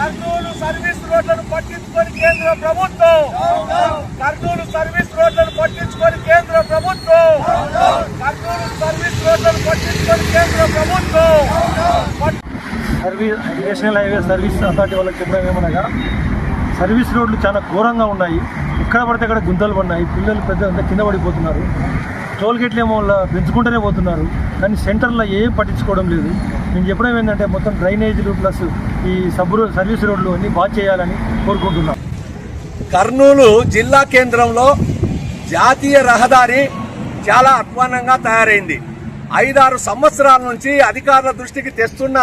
Kurnool service రోడ్లను పట్టించుకొని కేంద్ర ప్రభుత్వం, కర్నూలు సర్వీస్ రోడ్లను పట్టించుకొని కేంద్ర ప్రభుత్వం, కర్నూలు సర్వీస్ రోడ్లను పట్టించుకొని కేంద్ర ప్రభుత్వం. నేషనల్ హైవే సర్వీస్ అథారిటీ వాళ్ళకి చెప్పడం ఏమనగా, సర్వీస్ రోడ్లు చాలా ఘోరంగా ఉన్నాయి. ఎక్కడ పడితే అక్కడ గుంతలు పడినాయి, పిల్లలు పెద్ద అంతా కింద పడిపోతున్నారు. టోల్ గేట్లు ఏమో పెంచుకుంటూనే పోతున్నారు, కానీ సెంటర్లో ఏం పట్టించుకోవడం లేదు. నేను చెప్పడం ఏంటంటే మొత్తం డ్రైనేజీలు ప్లస్ ఈ సర్వీస్ రోడ్లు అన్నీ బాగా చేయాలని కోరుకుంటున్నాను. కర్నూలు జిల్లా కేంద్రంలో జాతీయ రహదారి చాలా అధ్వానంగా తయారైంది. 5-6 సంవత్సరాల నుంచి అధికారుల దృష్టికి తెస్తున్న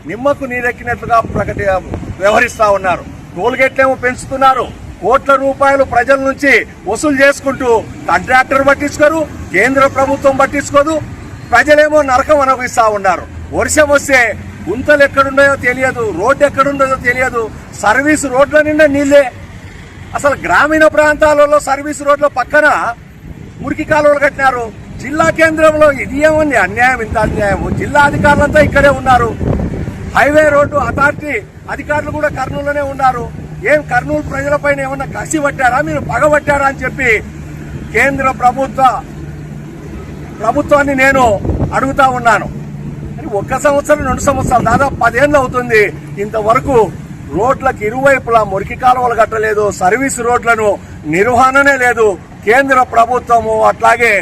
నిమ్మకు నీరెక్కినట్లుగా వ్యవహరిస్తా ఉన్నారు. టోల్ గేట్లేమో పెంచుతున్నారు, కోట్ల రూపాయలు ప్రజల నుంచి వసూలు చేసుకుంటూ కాంట్రాక్టర్ పట్టించుకోరు, కేంద్ర ప్రభుత్వం పట్టించుకోదు, ప్రజలేమో నరకం అనుభవిస్తా ఉన్నారు. వర్షం వస్తే గుంతలు ఎక్కడున్నాయో తెలియదు, రోడ్డు ఎక్కడుండదో తెలియదు, సర్వీస్ రోడ్ల నిండా నీళ్లే. అసలు గ్రామీణ ప్రాంతాలలో సర్వీస్ రోడ్ల పక్కన మురికి కాలువలు కట్టినారు. జిల్లా కేంద్రంలో ఇది ఏముంది అన్యాయం, ఇంత అన్యాయము. జిల్లా అధికారులంతా ఇక్కడే ఉన్నారు, హైవే రోడ్డు అథారిటీ అధికారులు కూడా కర్నూలులోనే ఉన్నారు. ఏం కర్నూలు ప్రజలపైన ఏమన్నా కసి పట్టారా, మీరు పగబట్టారా అని చెప్పి కేంద్ర ప్రభుత్వాన్ని నేను అడుగుతా ఉన్నాను. 1 సంవత్సరం 2 సంవత్సరాలు దాదాపు 10 ఏళ్ళు అవుతుంది, ఇంతవరకు రోడ్లకు ఇరువైపులా మురికి కాలువలు కట్టలేదు, సర్వీస్ రోడ్లను నిర్వహణనే లేదు. కేంద్ర ప్రభుత్వము అట్లాగే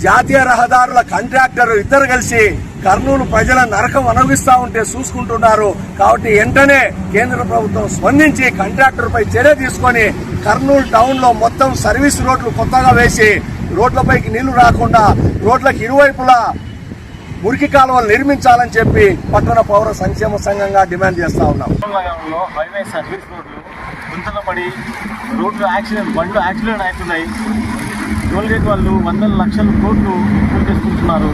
జాతీయ రహదారుల కాంట్రాక్టర్ ఇద్దరు కలిసి కర్నూలు ప్రజల నరకం అనుభవిస్తా ఉంటే చూసుకుంటున్నారు. కాబట్టి వెంటనే కేంద్ర ప్రభుత్వం స్పందించి కాంట్రాక్టర్ పై చర్య తీసుకొని కర్నూలు టౌన్ లో మొత్తం సర్వీస్ రోడ్లు కొత్తగా వేసి రోడ్లపైకి నీళ్లు రాకుండా రోడ్లకు ఇరువైపులా మురికి కాలువలు నిర్మించాలని చెప్పి పట్టణ పౌర సంక్షేమ సంఘంగా డిమాండ్ చేస్తా ఉన్నాం. హైవే సర్వీస్ రోడ్లు గుంతలు పడి బండ్లు యాక్సిడెంట్ అవుతున్నాయి. టోల్ గేట్ వాళ్ళు వందల లక్షల కోట్లు వసూలు చేసుకుంటున్నారు,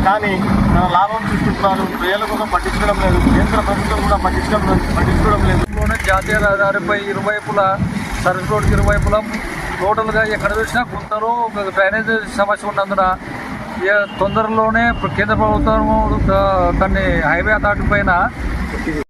కానీ తన లాభం చూసుకుంటున్నారు. ప్రజల కోసం పట్టించుకోవడం లేదు, కేంద్ర ప్రభుత్వం కూడా పట్టించుకోవడం లేదు. జాతీయ రహదారిపై ఇరువైపులా సర్వీస్ రోడ్కి ఇరువైపులా టోటల్గా ఎక్కడ చూసినా గుంతలు, డ్రైనేజ్ సమస్య ఉన్నందున తొందరలోనే కేంద్ర ప్రభుత్వం దాన్ని హైవే అథారిటీ పైన